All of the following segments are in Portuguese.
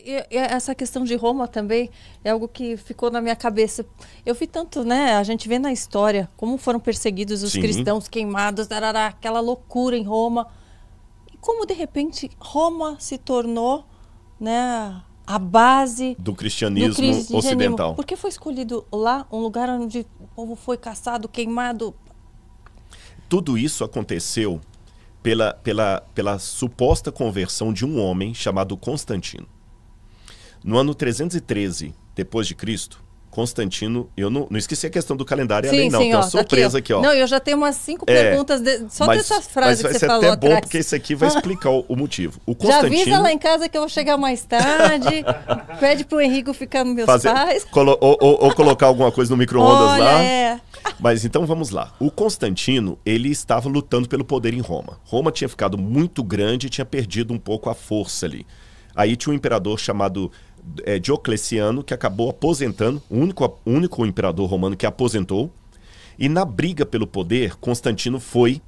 E essa questão de Roma também é algo que ficou na minha cabeça. Eu vi tanto, né? A gente vê na história como foram perseguidos os cristãos, queimados, tarará, aquela loucura em Roma. E como, de repente, Roma se tornou, né, a base do cristianismo ocidental. Por que foi escolhido lá um lugar onde o povo foi caçado, queimado? Tudo isso aconteceu pela suposta conversão de um homem chamado Constantino. No ano 313 depois de Cristo, Constantino, eu não esqueci a questão do calendário, sim, não, sim, tem uma surpresa aqui, ó. Não, eu já tenho umas 5 perguntas só dessas frases que você falou. Mas vai ser até atrás. bom, porque isso aqui vai explicar o motivo. O Constantino... Já avisa lá em casa que eu vou chegar mais tarde, pede pro Henrico ficar nos meus pais. Ou colocar alguma coisa no micro-ondas lá. É. Mas então vamos lá. O Constantino, ele estava lutando pelo poder em Roma. Roma tinha ficado muito grande e tinha perdido um pouco a força ali. Aí tinha um imperador chamado Diocleciano, que acabou aposentando, o único imperador romano que aposentou. E na briga pelo poder, Constantino foi,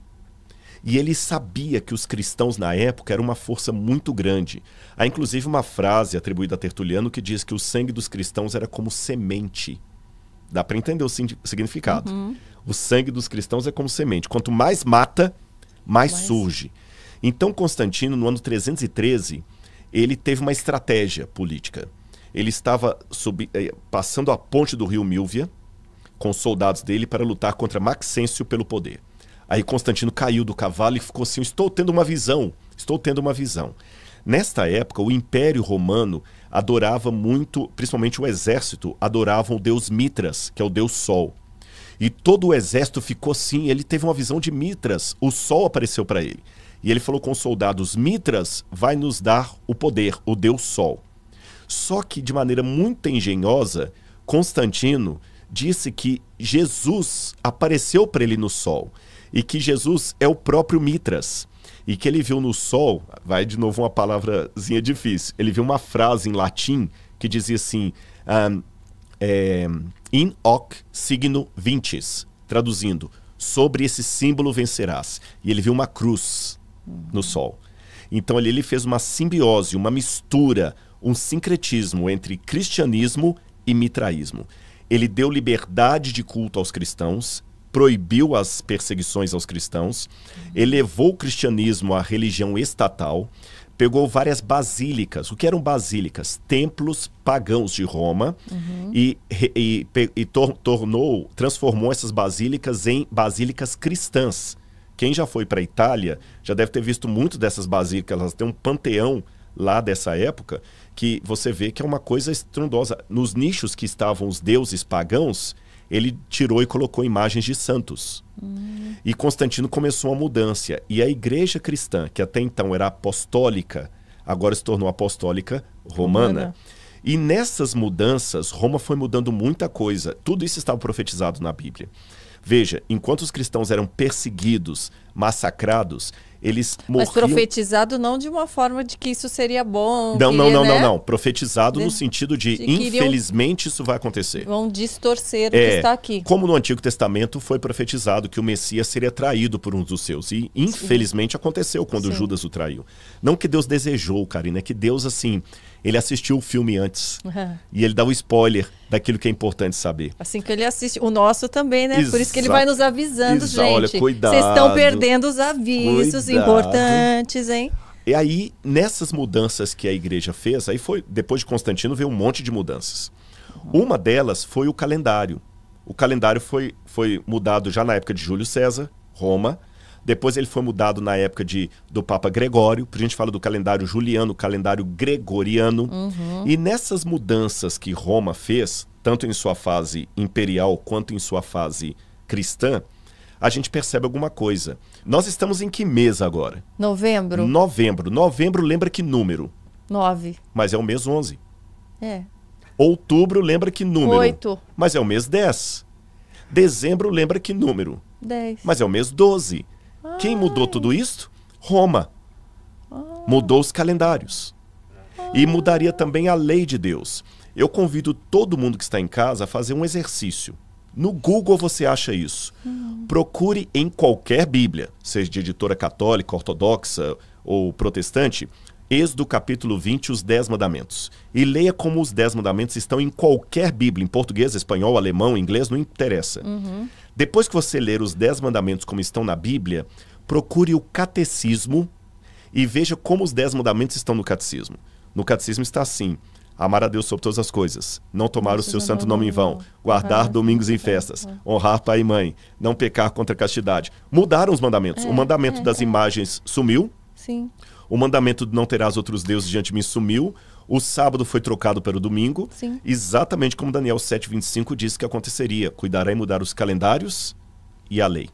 e ele sabia que os cristãos na época eram uma força muito grande. Há inclusive uma frase atribuída a Tertuliano que diz que o sangue dos cristãos era como semente. Dá para entender o significado. Uhum. O sangue dos cristãos é como semente. Quanto mais mata, mais surge. Então Constantino, no ano 313, ele teve uma estratégia política. Ele estava passando a ponte do rio Milvia com os soldados dele para lutar contra Maxêncio pelo poder. Aí Constantino caiu do cavalo e ficou assim, estou tendo uma visão. Nesta época, o Império Romano adorava muito, principalmente o exército, adoravam o deus Mitras, que é o deus Sol. E todo o exército ficou assim, ele teve uma visão de Mitras, o Sol apareceu para ele. E ele falou com os soldados, Mitras vai nos dar o poder, o deus Sol. Só que, de maneira muito engenhosa, Constantino disse que Jesus apareceu para ele no Sol. E que Jesus é o próprio Mitras. E que ele viu no Sol, vai de novo uma palavrazinha difícil, ele viu uma frase em latim que dizia assim, in hoc signo vinces, traduzindo, sobre esse símbolo vencerás. E ele viu uma cruz no Sol. Então ali ele fez uma simbiose, uma mistura, um sincretismo entre cristianismo e mitraísmo. Ele deu liberdade de culto aos cristãos, proibiu as perseguições aos cristãos, elevou o cristianismo à religião estatal, pegou várias basílicas. O que eram basílicas? Templos pagãos de Roma, e transformou essas basílicas em basílicas cristãs. Quem já foi para a Itália já deve ter visto muito dessas basílicas. Elas têm um panteão lá dessa época que você vê que é uma coisa estrondosa. Nos nichos que estavam os deuses pagãos, ele tirou e colocou imagens de santos. E Constantino começou uma mudança. E a igreja cristã, que até então era apostólica, agora se tornou apostólica romana. E nessas mudanças, Roma foi mudando muita coisa. Tudo isso estava profetizado na Bíblia. Veja, enquanto os cristãos eram perseguidos, massacrados, eles morriam... Mas profetizado não de uma forma de que isso seria bom. Não. Profetizado no sentido de infelizmente isso vai acontecer. Vão distorcer o que está aqui. Como no Antigo Testamento foi profetizado que o Messias seria traído por um dos seus. E infelizmente aconteceu quando Judas o traiu. Não que Deus desejou, Karina, é que Deus, assim, ele assistiu o filme antes. E ele dá o spoiler daquilo que é importante saber. Assim que ele assiste. O nosso também, né? Por isso que ele vai nos avisando, gente. Olha, cuidado. Vocês estão perdendo os avisos importantes, hein? E aí, nessas mudanças que a igreja fez, aí foi, depois de Constantino veio um monte de mudanças. Uma delas foi o calendário. O calendário foi mudado já na época de Júlio César, Roma. Depois ele foi mudado na época do Papa Gregório. A gente fala do calendário juliano, calendário gregoriano. E nessas mudanças que Roma fez, tanto em sua fase imperial quanto em sua fase cristã, a gente percebe alguma coisa. Nós estamos em que mês agora? Novembro. Novembro lembra que número? 9. Mas é o mês 11. É. Outubro lembra que número? 8. Mas é o mês 10. Dezembro lembra que número? 10. Mas é o mês 12. Quem mudou tudo isso? Roma. Mudou os calendários. E mudaria também a lei de Deus. Eu convido todo mundo que está em casa a fazer um exercício. No Google você acha isso. Procure em qualquer Bíblia, seja de editora católica, ortodoxa ou protestante, Êxodo capítulo 20, os 10 mandamentos. E leia como os 10 mandamentos estão em qualquer Bíblia, em português, espanhol, alemão, inglês, não interessa. Depois que você ler os 10 mandamentos como estão na Bíblia, procure o catecismo e veja como os 10 mandamentos estão no catecismo. No catecismo está assim: amar a Deus sobre todas as coisas, não tomar o seu santo nome em vão, guardar domingos e festas, honrar pai e mãe, não pecar contra a castidade. Mudaram os mandamentos. O mandamento das imagens sumiu. Sim. O mandamento de não terás outros deuses diante de mim sumiu. O sábado foi trocado pelo domingo. Sim. Exatamente como Daniel 7:25 disse que aconteceria. Cuidará em mudar os calendários e a lei.